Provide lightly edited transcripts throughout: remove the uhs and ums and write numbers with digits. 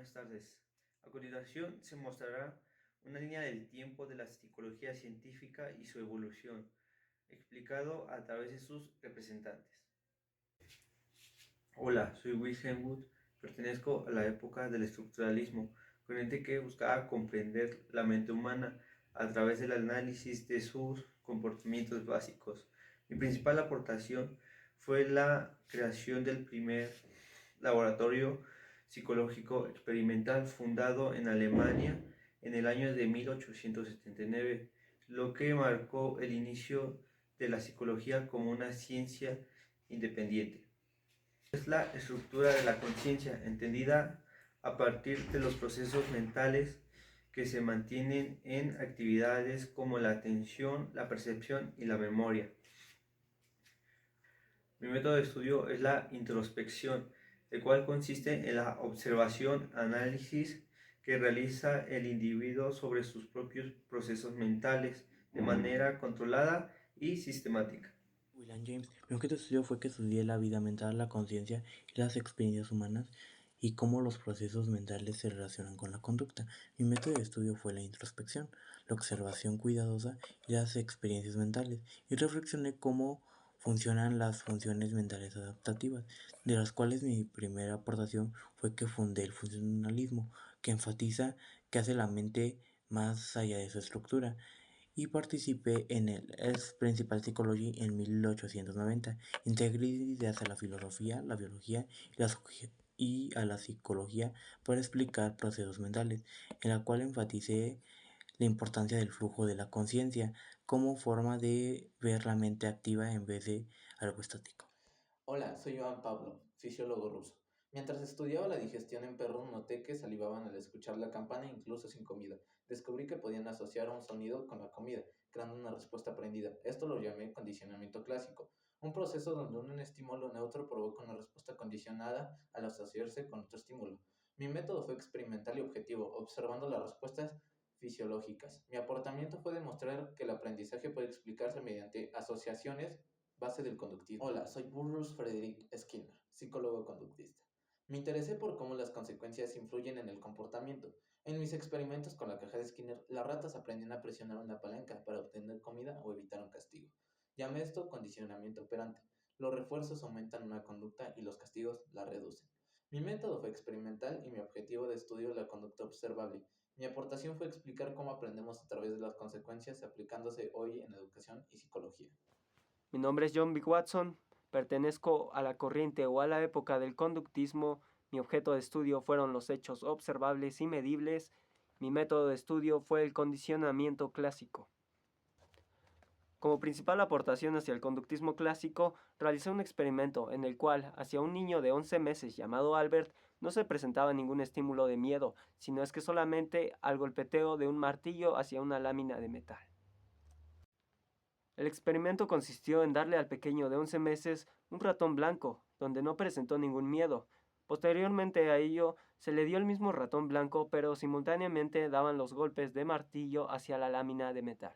Buenas tardes. A continuación se mostrará una línea del tiempo de la psicología científica y su evolución, explicado a través de sus representantes. Hola, soy Wilhelm Wood, pertenezco a la época del estructuralismo, corriente que buscaba comprender la mente humana a través del análisis de sus comportamientos básicos. Mi principal aportación fue la creación del primer laboratorio psicológico experimental fundado en Alemania en el año de 1879, lo que marcó el inicio de la psicología como una ciencia independiente. Es la estructura de la conciencia, entendida a partir de los procesos mentales que se mantienen en actividades como la atención, la percepción y la memoria. Mi método de estudio es la introspección, el cual consiste en la observación, análisis que realiza el individuo sobre sus propios procesos mentales de manera controlada y sistemática. William James, mi objeto de estudio fue que estudié la vida mental, la conciencia y las experiencias humanas y cómo los procesos mentales se relacionan con la conducta. Mi método de estudio fue la introspección, la observación cuidadosa y las experiencias mentales, y reflexioné cómo funcionan las funciones mentales adaptativas, de las cuales mi primera aportación fue que fundé el funcionalismo, que enfatiza que hace la mente más allá de su estructura, y participé en el Principal Psychology en 1890. Integré ideas a la filosofía, la biología y a la psicología para explicar procesos mentales, en la cual enfaticé la importancia del flujo de la conciencia como forma de ver la mente activa en vez de algo estático. Hola, soy Iván Pablo, fisiólogo ruso. Mientras estudiaba la digestión en perros, noté que salivaban al escuchar la campana incluso sin comida. Descubrí que podían asociar un sonido con la comida, creando una respuesta aprendida. Esto lo llamé condicionamiento clásico, un proceso donde un estímulo neutro provoca una respuesta condicionada al asociarse con otro estímulo. Mi método fue experimental y objetivo, observando las respuestas fisiológicas. Mi aportamiento fue demostrar que el aprendizaje puede explicarse mediante asociaciones base del conductismo. Hola, soy Burrus Frederick Skinner, psicólogo conductista. Me interesé por cómo las consecuencias influyen en el comportamiento. En mis experimentos con la caja de Skinner, las ratas aprendían a presionar una palanca para obtener comida o evitar un castigo. Llamé esto condicionamiento operante. Los refuerzos aumentan una conducta y los castigos la reducen. Mi método fue experimental y mi objetivo de estudio es la conducta observable. Mi aportación fue explicar cómo aprendemos a través de las consecuencias aplicándose hoy en educación y psicología. Mi nombre es John B. Watson, pertenezco a la corriente o a la época del conductismo. Mi objeto de estudio fueron los hechos observables y medibles. Mi método de estudio fue el condicionamiento clásico. Como principal aportación hacia el conductismo clásico, realicé un experimento en el cual, hacia un niño de 11 meses llamado Albert, no se presentaba ningún estímulo de miedo, sino es que solamente al golpeteo de un martillo hacia una lámina de metal. El experimento consistió en darle al pequeño de 11 meses un ratón blanco, donde no presentó ningún miedo. Posteriormente a ello, se le dio el mismo ratón blanco, pero simultáneamente daban los golpes de martillo hacia la lámina de metal.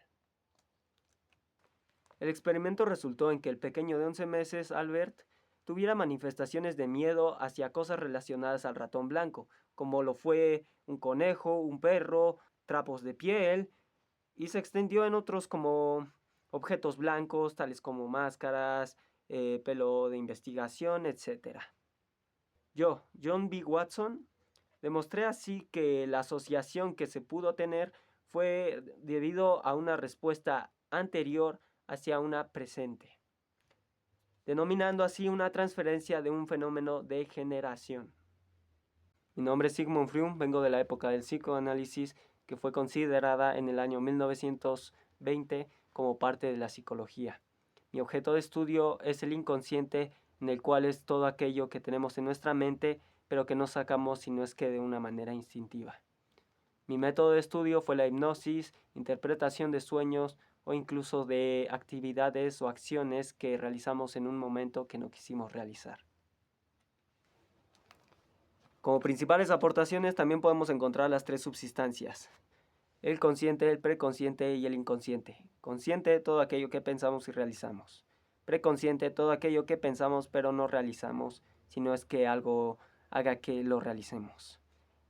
El experimento resultó en que el pequeño de 11 meses, Albert, tuviera manifestaciones de miedo hacia cosas relacionadas al ratón blanco, como lo fue un conejo, un perro, trapos de piel, y se extendió en otros como objetos blancos, tales como máscaras, pelo de investigación, etc. Yo, John B. Watson, demostré así que la asociación que se pudo tener fue debido a una respuesta anterior hacia una presente, denominando así una transferencia de un fenómeno de generación. Mi nombre es Sigmund Freud, vengo de la época del psicoanálisis, que fue considerada en el año 1920 como parte de la psicología. Mi objeto de estudio es el inconsciente, en el cual es todo aquello que tenemos en nuestra mente, pero que no sacamos si no es que de una manera instintiva. Mi método de estudio fue la hipnosis, interpretación de sueños o incluso de actividades o acciones que realizamos en un momento que no quisimos realizar. Como principales aportaciones también podemos encontrar las tres subsistancias: el consciente, el preconsciente y el inconsciente. Consciente, todo aquello que pensamos y realizamos. Preconsciente, todo aquello que pensamos pero no realizamos, sino es que algo haga que lo realicemos.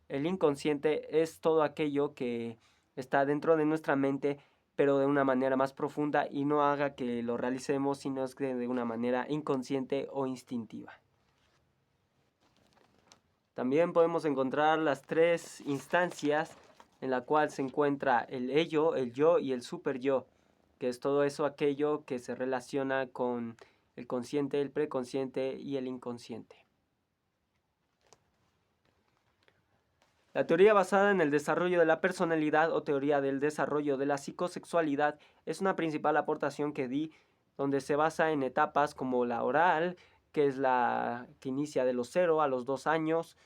El inconsciente es todo aquello que está dentro de nuestra mente, pero de una manera más profunda y no haga que lo realicemos, sino es que de una manera inconsciente o instintiva. También podemos encontrar las tres instancias en la cual se encuentra el ello, el yo y el super yo, que es todo eso aquello que se relaciona con el consciente, el preconsciente y el inconsciente. La teoría basada en el desarrollo de la personalidad o teoría del desarrollo de la psicosexualidad es una principal aportación que di, donde se basa en etapas como la oral, que es la que inicia de los 0 a los 2 años,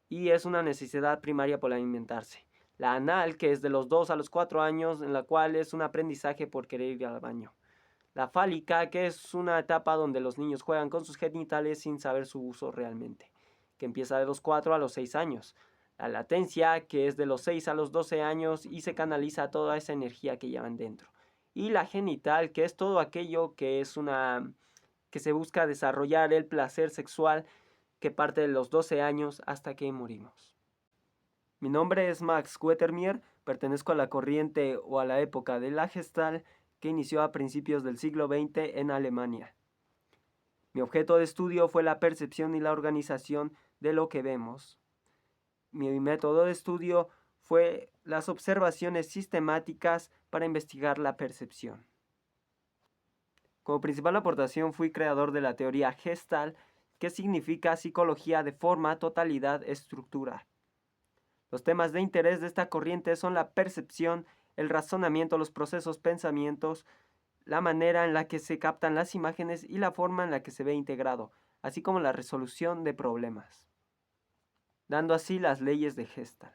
y es una necesidad primaria por alimentarse. La anal, que es de los 2 a los 4 años, en la cual es un aprendizaje por querer ir al baño. La fálica, que es una etapa donde los niños juegan con sus genitales sin saber su uso realmente, que empieza de los 4 a los 6 años. La latencia, que es de los 6 a los 12 años y se canaliza toda esa energía que llevan dentro. Y la genital, que es todo aquello que se busca desarrollar el placer sexual, que parte de los 12 años hasta que morimos. Mi nombre es Max Wettermier, pertenezco a la corriente o a la época de la Gestalt que inició a principios del siglo XX en Alemania. Mi objeto de estudio fue la percepción y la organización de lo que vemos. Mi método de estudio fue las observaciones sistemáticas para investigar la percepción. Como principal aportación fui creador de la teoría Gestalt, que significa psicología de forma, totalidad, estructura. Los temas de interés de esta corriente son la percepción, el razonamiento, los procesos, pensamientos, la manera en la que se captan las imágenes y la forma en la que se ve integrado, así como la resolución de problemas, dando así las leyes de Gestalt.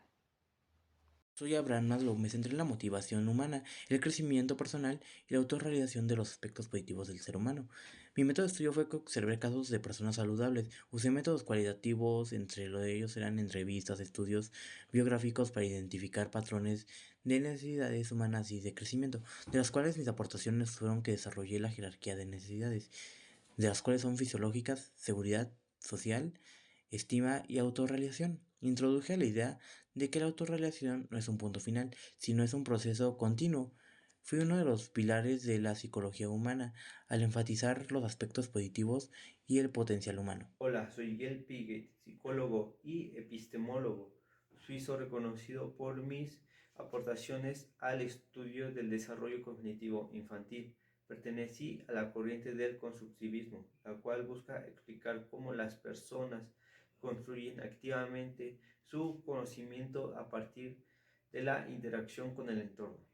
Soy Abraham Maslow, me centré en la motivación humana, el crecimiento personal y la autorrealización de los aspectos positivos del ser humano. Mi método de estudio fue que observé casos de personas saludables. Usé métodos cualitativos, entre los de ellos eran entrevistas, estudios biográficos para identificar patrones de necesidades humanas y de crecimiento, de las cuales mis aportaciones fueron que desarrollé la jerarquía de necesidades, de las cuales son fisiológicas, seguridad social, estima y autorrealización. Introduje la idea de que la autorrealización no es un punto final, sino es un proceso continuo. Fui uno de los pilares de la psicología humana, al enfatizar los aspectos positivos y el potencial humano. Hola, soy Gel Piget, psicólogo y epistemólogo suizo reconocido por mis aportaciones al estudio del desarrollo cognitivo infantil. Pertenecí a la corriente del constructivismo, la cual busca explicar cómo las personas construyen activamente su conocimiento a partir de la interacción con el entorno.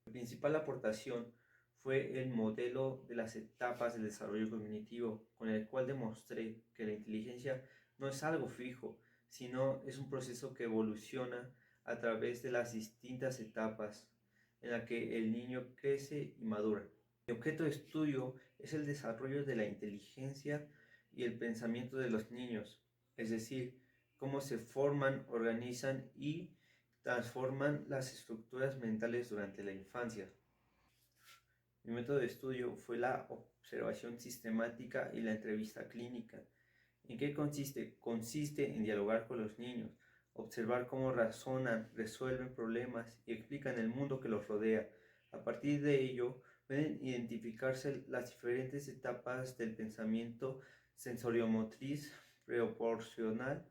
Mi principal aportación fue el modelo de las etapas del desarrollo cognitivo, con el cual demostré que la inteligencia no es algo fijo, sino es un proceso que evoluciona a través de las distintas etapas en las que el niño crece y madura. Mi objeto de estudio es el desarrollo de la inteligencia y el pensamiento de los niños, es decir, cómo se forman, organizan y transforman las estructuras mentales durante la infancia. Mi método de estudio fue la observación sistemática y la entrevista clínica. ¿En qué consiste? Consiste en dialogar con los niños, observar cómo razonan, resuelven problemas y explican el mundo que los rodea. A partir de ello, pueden identificarse las diferentes etapas del pensamiento sensoriomotriz, proporcional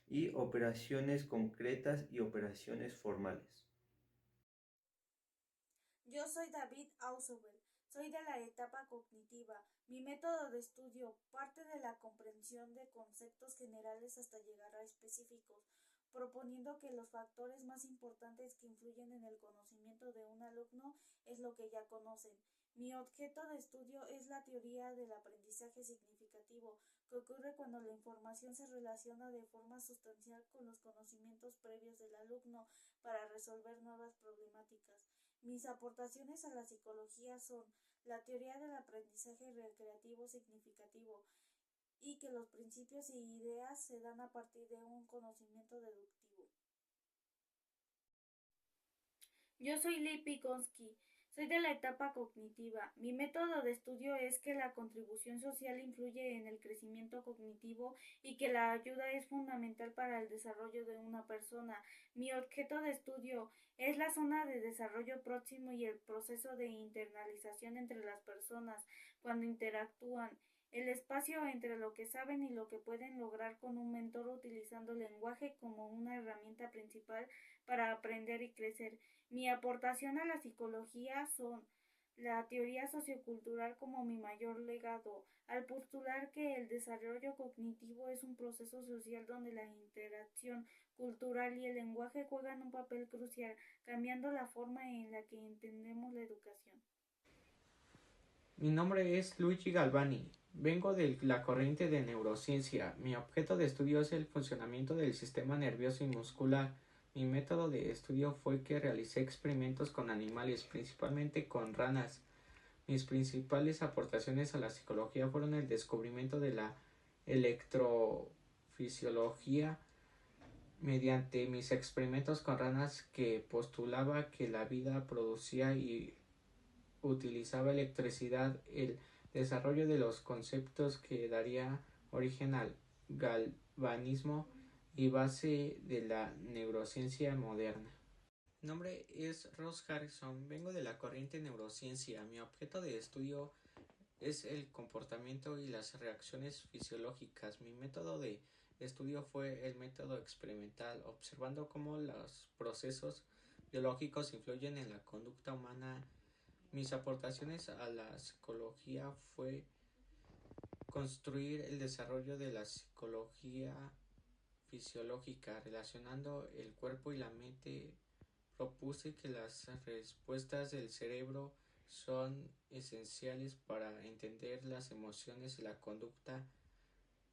y operaciones concretas y operaciones formales. Yo soy David Ausubel, soy de la etapa cognitiva. Mi método de estudio parte de la comprensión de conceptos generales hasta llegar a específicos, proponiendo que los factores más importantes que influyen en el conocimiento de un alumno es lo que ya conocen. Mi objeto de estudio es la teoría del aprendizaje significativo, que ocurre cuando la información se relaciona de forma sustancial con los conocimientos previos del alumno para resolver nuevas problemáticas. Mis aportaciones a la psicología son la teoría del aprendizaje recreativo significativo y que los principios y ideas se dan a partir de un conocimiento deductivo. Yo soy Lee Pikonsky, Soy de la etapa cognitiva. Mi método de estudio es que la contribución social influye en el crecimiento cognitivo y que la ayuda es fundamental para el desarrollo de una persona. Mi objeto de estudio es la zona de desarrollo próximo y el proceso de internalización entre las personas cuando interactúan. El espacio entre lo que saben y lo que pueden lograr con un mentor utilizando el lenguaje como una herramienta principal para aprender y crecer. Mi aportación a la psicología son la teoría sociocultural como mi mayor legado, al postular que el desarrollo cognitivo es un proceso social donde la interacción cultural y el lenguaje juegan un papel crucial, cambiando la forma en la que entendemos la educación. Mi nombre es Luigi Galvani. Vengo de la corriente de neurociencia. Mi objeto de estudio es el funcionamiento del sistema nervioso y muscular. Mi método de estudio fue que realicé experimentos con animales, principalmente con ranas. Mis principales aportaciones a la psicología fueron el descubrimiento de la electrofisiología mediante mis experimentos con ranas que postulaba que la vida producía y utilizaba electricidad, el desarrollo de los conceptos que daría origen al galvanismo y base de la neurociencia moderna. Mi nombre es Ross Harrison, vengo de la corriente neurociencia. Mi objeto de estudio es el comportamiento y las reacciones fisiológicas. Mi método de estudio fue el método experimental, observando cómo los procesos biológicos influyen en la conducta humana. Mis aportaciones a la psicología fue construir el desarrollo de la psicología fisiológica relacionando el cuerpo y la mente. Propuse que las respuestas del cerebro son esenciales para entender las emociones y la conducta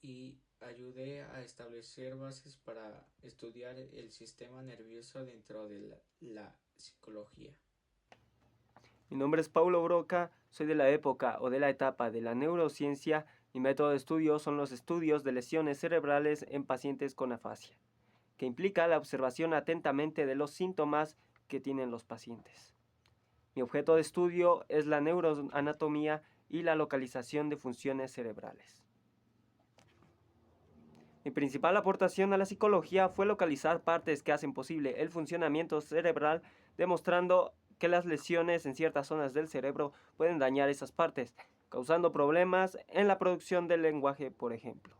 y ayudé a establecer bases para estudiar el sistema nervioso dentro de la psicología. Mi nombre es Paulo Broca, soy de la época o de la etapa de la neurociencia. Mi método de estudio son los estudios de lesiones cerebrales en pacientes con afasia, que implica la observación atentamente de los síntomas que tienen los pacientes. Mi objeto de estudio es la neuroanatomía y la localización de funciones cerebrales. Mi principal aportación a la psicología fue localizar partes que hacen posible el funcionamiento cerebral, demostrando que las lesiones en ciertas zonas del cerebro pueden dañar esas partes, causando problemas en la producción del lenguaje, por ejemplo.